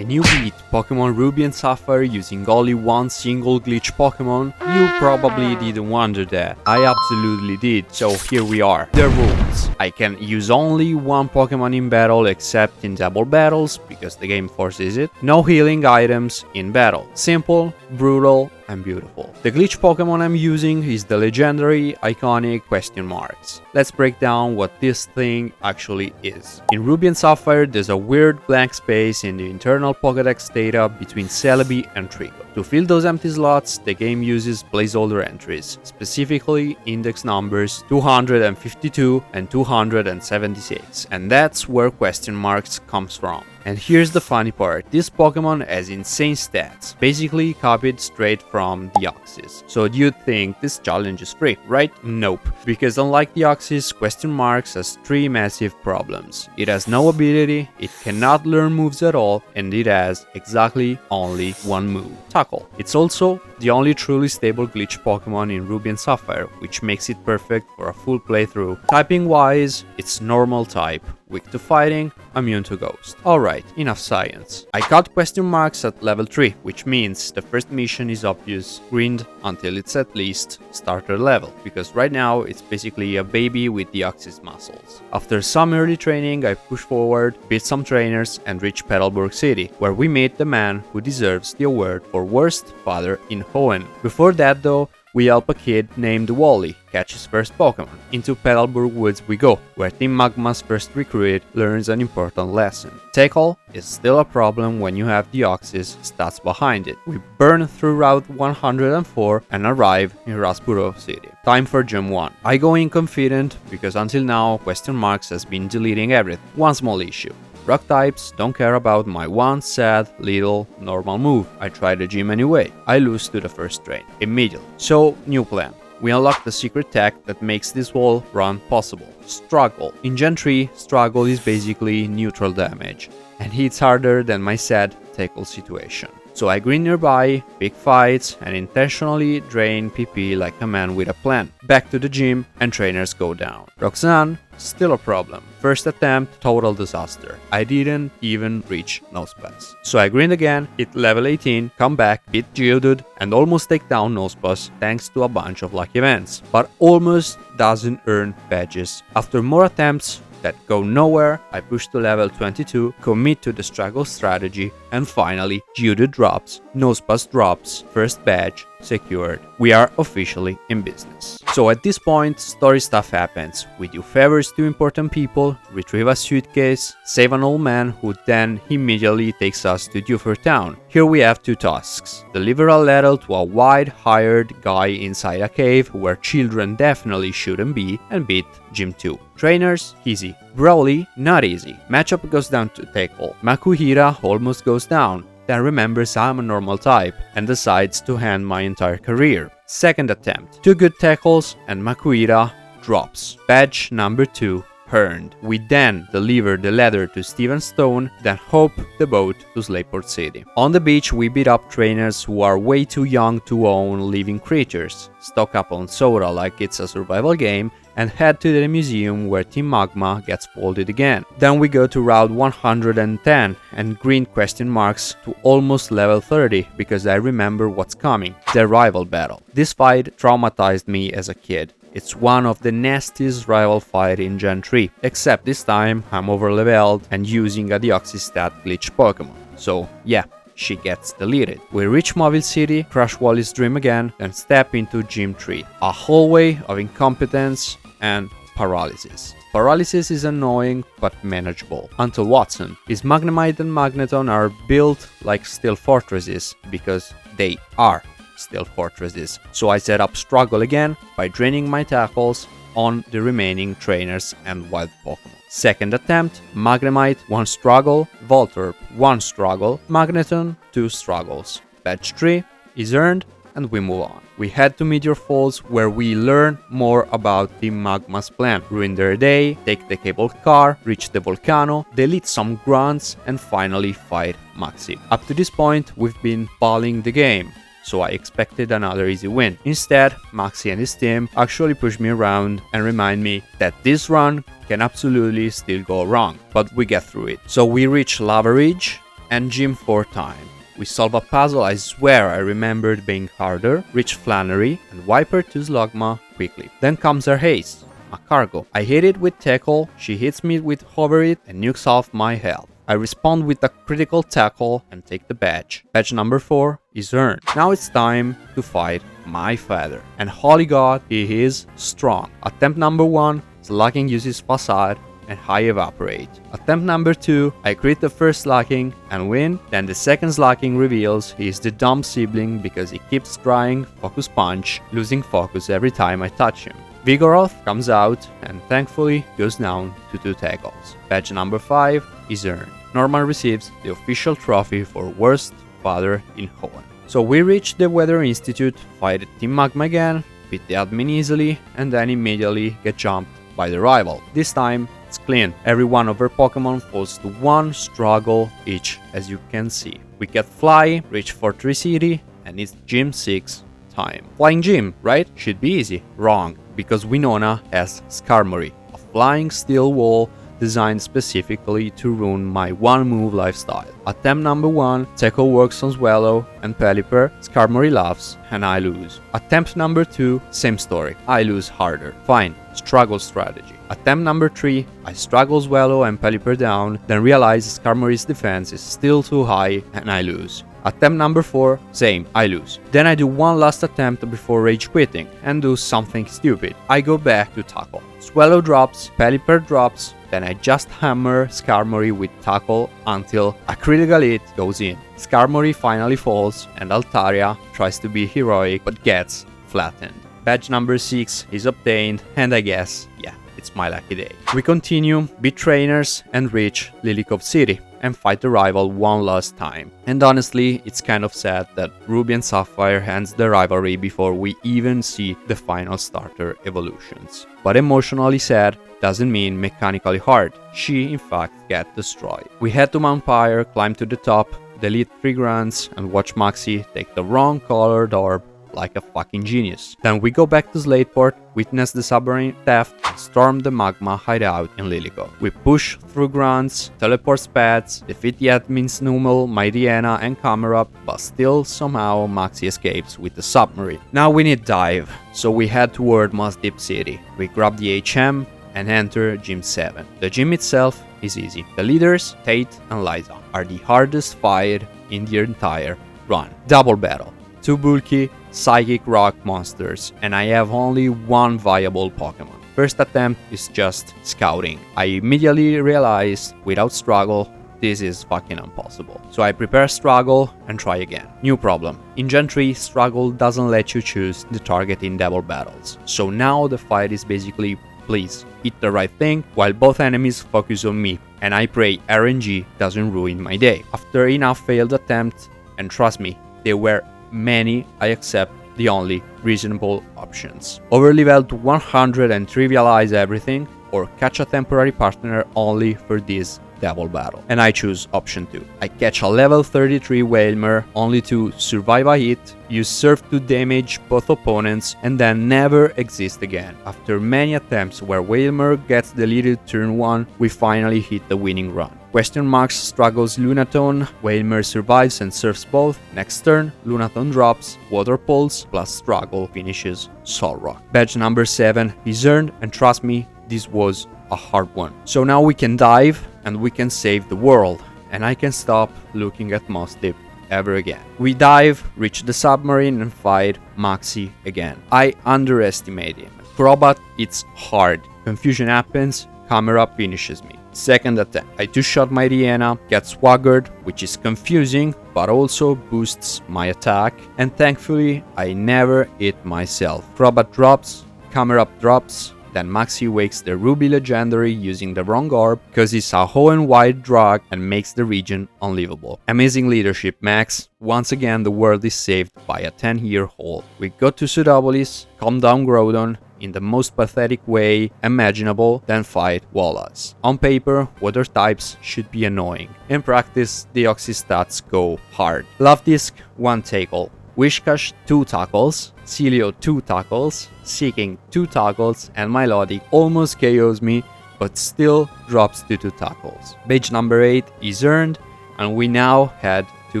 and you beat Pokémon Ruby and Sapphire using only one single glitch Pokémon, you probably didn't wonder that. I absolutely did, so here we are. The rules. I can use only one Pokémon in battle except in double battles, because the game forces it. No healing items in battle. Simple, brutal, and beautiful. The glitch Pokémon I'm using is the legendary iconic question marks. Let's break down what this thing actually is. In Ruby and Sapphire, there's a weird blank space in the internal Pokédex data between Celebi and Trico. To fill those empty slots, the game uses placeholder entries, specifically index numbers 252 and 276, and that's where question marks comes from. And here's the funny part, this Pokémon has insane stats, basically copied straight from Deoxys. So you'd think this challenge is free, right? Nope, because unlike Deoxys, question marks has three massive problems. It has no ability, it cannot learn moves at all, and it has exactly only one move, Tackle. It's also the only truly stable glitch Pokémon in Ruby and Sapphire, which makes it perfect for a full playthrough. Typing wise, it's normal type, weak to fighting, immune to ghost. Alright, enough science. I got question marks at level 3, which means the first mission is obvious, grind until it's at least starter level, because right now it's basically a baby with Deoxys muscles. After some early training, I push forward, beat some trainers, and reach Petalburg City, where we meet the man who deserves the award for worst father in Hoenn. Before that though, we help a kid named Wally catch his first Pokémon. Into Petalburg Woods we go, where Team Magma's first recruit learns an important lesson. Tackle is still a problem when you have Deoxys stats behind it. We burn through Route 104 and arrive in Rasburo City. Time for Gym 1. I go in confident because until now question marks has been deleting everything. One small issue. Rock types don't care about my one sad little normal move. I try the gym anyway. I lose to the first train immediately. So, new plan. We unlock the secret tech that makes this whole run possible. Struggle. In Gen 3, Struggle is basically neutral damage and hits harder than my sad tackle situation. So I grind nearby, pick fights, and intentionally drain PP like a man with a plan. Back to the gym, and trainers go down. Roxanne, still a problem. First attempt, total disaster. I didn't even reach Nosepass. So I grind again, hit level 18, come back, beat Geodude, and almost take down Nosepass thanks to a bunch of lucky events. But almost doesn't earn badges. After more attempts that go nowhere, I push to level 22, commit to the struggle strategy, and finally Geodude drops, Nosepass drops, first badge secured. We are officially in business. So at this point, story stuff happens. We do favors to important people, retrieve a suitcase, save an old man who then immediately takes us to Dewford Town. Here we have two tasks. Deliver a letter to a white-haired guy inside a cave where children definitely shouldn't be, and beat Gym 2. Trainers, easy. Brawly, not easy. Matchup goes down to Tackle. Makuhira almost goes down, then remembers I'm a normal type and decides to end my entire career. Second attempt, 2 good tackles and Makuhira drops. Badge number 2 earned. We then deliver the letter to Steven Stone, then hop the boat to Slayport City. On the beach we beat up trainers who are way too young to own living creatures, stock up on soda like it's a survival game, and head to the museum where Team Magma gets folded again. Then we go to Route 110 and grind question marks to almost level 30 because I remember what's coming, the rival battle. This fight traumatized me as a kid. It's one of the nastiest rival fight in Gen 3, except this time I'm overleveled and using a Deoxys stat glitch Pokémon. So yeah, she gets deleted. We reach Mobile City, crush Wally's dream again, then step into Gym 3, a hallway of incompetence and paralysis. Paralysis is annoying but manageable, until Watson. His Magnemite and Magneton are built like steel fortresses, because they are steel fortresses. So I set up Struggle again by draining my tackles on the remaining trainers and wild Pokemon. Second attempt, Magnemite 1 struggle, Voltorb 1 struggle, Magneton 2 struggles. Badge 3 is earned and we move on. We head to Meteor Falls where we learn more about Team Magma's plan. Ruin their day, take the cabled car, reach the volcano, delete some grunts, and finally fight Maxi. Up to this point we've been balling the game, so I expected another easy win. Instead, Maxi and his team actually push me around and remind me that this run can absolutely still go wrong, but we get through it. So we reach Lava Ridge, and gym 4 times. We solve a puzzle I swear I remembered being harder, reach Flannery, and wipe her to Slugma quickly. Then comes her haste, a cargo. I hit it with tackle, she hits me with hover it and nukes off my health. I respond with a critical tackle and take the badge. Badge number 4 is earned. Now it's time to fight my father. And holy god, he is strong. Attempt number 1, slugging uses facade and high evaporate. Attempt number 2, I crit the first slugging and win, then the second slugging reveals he is the dumb sibling because he keeps trying focus punch, losing focus every time I touch him. Vigoroth comes out and thankfully goes down to 2 tackles. Badge number 5 is earned. Norman receives the official trophy for worst father in Hoenn. So we reach the Weather Institute, fight Team Magma again, beat the admin easily, and then immediately get jumped by the rival. This time it's clean. Every one of our Pokemon falls to 1 struggle each, as you can see. We get Fly, reach Fortress City, and it's Gym 6 time. Flying Gym, right? Should be easy. Wrong, because Winona has Skarmory, a flying steel wall designed specifically to ruin my 1-move lifestyle. Attempt number 1, tackle works on Swallow and Pelipper, Skarmory laughs, and I lose. Attempt number 2, same story, I lose harder. Fine, struggle strategy. Attempt number 3, I struggle Swallow and Pelipper down, then realize Skarmory's defense is still too high and I lose. Attempt number 4, same, I lose. Then I do one last attempt before rage quitting and do something stupid. I go back to tackle. Swallow drops, Pelipper drops, then I just hammer Skarmory with tackle until a critical hit goes in. Skarmory finally falls and Altaria tries to be heroic but gets flattened. Badge number 6 is obtained and I guess, yeah, it's my lucky day. We continue, beat trainers and reach Lilycove City and fight the rival one last time. And honestly, it's kind of sad that Ruby and Sapphire ends the rivalry before we even see the final starter evolutions. But emotionally sad doesn't mean mechanically hard. She in fact get destroyed. We head to Mount Pyre, climb to the top, delete 3 grunts and watch Maxi take the wrong colored orb like a fucking genius. Then we go back to Slateport, witness the submarine theft, and storm the magma hideout in Lilycove. We push through grunts, teleport spats, defeat the admins Numel, Myriana and Camerupt, but still somehow Maxi escapes with the submarine. Now we need dive, so we head toward Moss Deep City. We grab the HM and enter Gym 7. The gym itself is easy. The leaders, Tate and Liza, are the hardest fight in the entire run. Double battle. 2 bulky, psychic rock monsters, and I have only 1 viable Pokemon. First attempt is just scouting. I immediately realize, without struggle, this is fucking impossible. So I prepare struggle and try again. New problem. In Gen 3, struggle doesn't let you choose the target in double battles. So now the fight is basically, please, hit the right thing while both enemies focus on me, and I pray RNG doesn't ruin my day. After enough failed attempts, and trust me, there were many, I accept the only reasonable options. Overlevel to 100 and trivialize everything, or catch a temporary partner only for this double battle. And I choose option 2. I catch a level 33 Wailmer only to survive a hit, use Surf to damage both opponents, and then never exist again. After many attempts where Wailmer gets deleted turn 1, we finally hit the winning run. Question Marks struggles Lunatone, Wailmer survives and surfs both. Next turn, Lunatone drops, Water Pulse plus struggle finishes Solrock. Badge number 7 is earned, and trust me, this was a hard one. So now we can dive and we can save the world, and I can stop looking at Moss Deep ever again. We dive, reach the submarine and fight Maxi again. I underestimate him. Crobat, it's hard. Confusion happens, Camerupt finishes me. Second attempt, I 2-shot my Rihanna, get Swaggered, which is confusing, but also boosts my attack, and thankfully I never hit myself. Crobat drops, Camerupt drops, then Maxi wakes the Ruby Legendary using the wrong orb because it's a Hoenn-wide drug and makes the region unlivable. Amazing leadership, Max. Once again the world is saved by a 10-year hold. We go to Pseudopolis, calm down Groudon in the most pathetic way imaginable, then fight Wallace. On paper, water types should be annoying. In practice, the Oxy stats go hard. Love Disc, 1 tackle. Wishcash, 2 tackles. Celio, 2 tackles. Seeking, 2 tackles. And Milotic almost KOs me, but still drops to 2 tackles. Badge number 8 is earned. and we now head to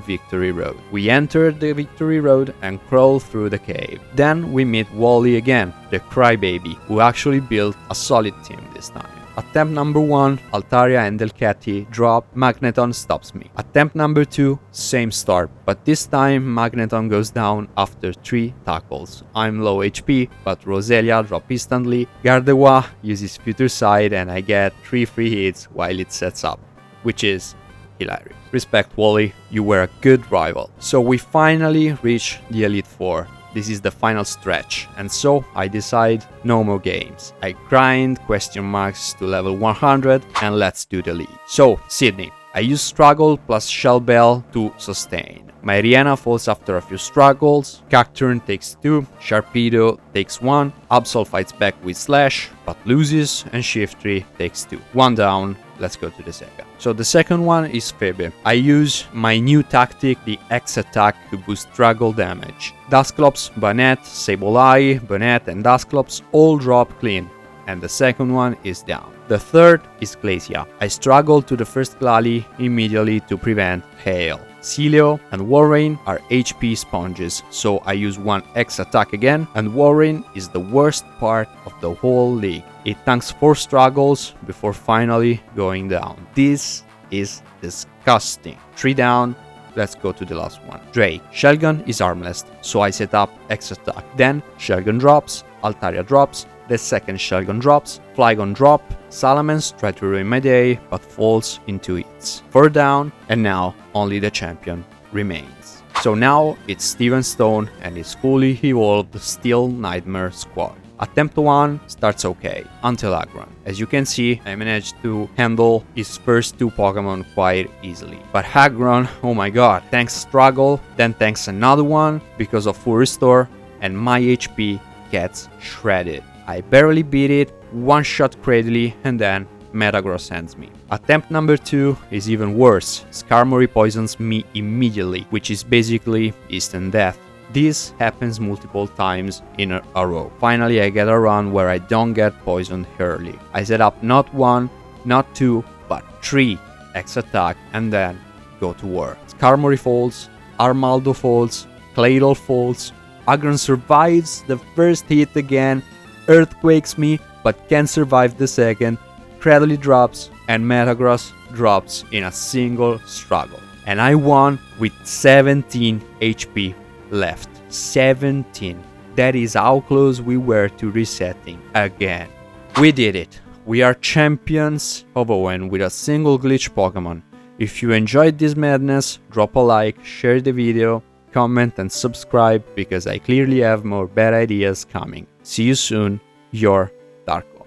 Victory Road. We enter the Victory Road and crawl through the cave. Then we meet Wally again, the crybaby, who actually built a solid team this time. Attempt number 1, Altaria and Delcatty drop, Magneton stops me. Attempt number 2, same start, but this time Magneton goes down after 3 tackles. I'm low HP, but Roselia drop instantly. Gardevoir uses Future Sight and I get 3 free hits while it sets up, which is hilarious. Respect, Wally, you were a good rival. So we finally reach the Elite Four. This is the final stretch, and so I decide no more games. I grind question marks to level 100 and let's do the league. So, Sydney. I use Struggle plus Shell Bell to sustain. My Rihanna falls after a few struggles, Cacturne takes 2, Sharpedo takes 1, Absol fights back with Slash, but loses, and Shiftry takes 2. 1 down, let's go to the second. So the second one is Phoebe. I use my new tactic, the X attack, to boost struggle damage. Dusclops, Banette, Sableye, Banette and Dusclops all drop clean, and the second one is down. The third is Glacia. I struggle to the first Glalie immediately to prevent Hail. Celio and Warrain are HP sponges, so I use one X attack again, and Warrain is the worst part of the whole league. It tanks 4 struggles before finally going down. This is disgusting. 3 down, let's go to the last one. Drake. Shelgon is armless, so I set up X attack. Then Shelgon drops, Altaria drops, the second Shelgon drops, Flygon drop, Salamence tried to ruin my day, but falls into hits. 4 down, and now only the champion remains. So now it's Steven Stone and his fully evolved Steel Nightmare squad. Attempt 1 starts okay, until Aggron. As you can see, I managed to handle his first 2 Pokemon quite easily. But Aggron, oh my god, tanks struggle, then tanks another one because of full restore, and my HP gets shredded. I barely beat it, one-shot Cradily, and then Metagross ends me. Attempt number 2 is even worse. Skarmory poisons me immediately, which is basically instant death. This happens multiple times in a row. Finally, I get a run where I don't get poisoned early. I set up not 1, not 2, but 3 X attack and then go to war. Skarmory falls, Armaldo falls, Claydol falls, Aggron survives the first hit again, Earthquakes me, but can survive the second, Cradily drops, and Metagross drops in a single struggle. And I won with 17 HP left. 17. That is how close we were to resetting again. We did it. We are champions of Hoenn with a single glitch Pokemon. If you enjoyed this madness, drop a like, share the video, comment and subscribe because I clearly have more bad ideas coming. See you soon, your Darko.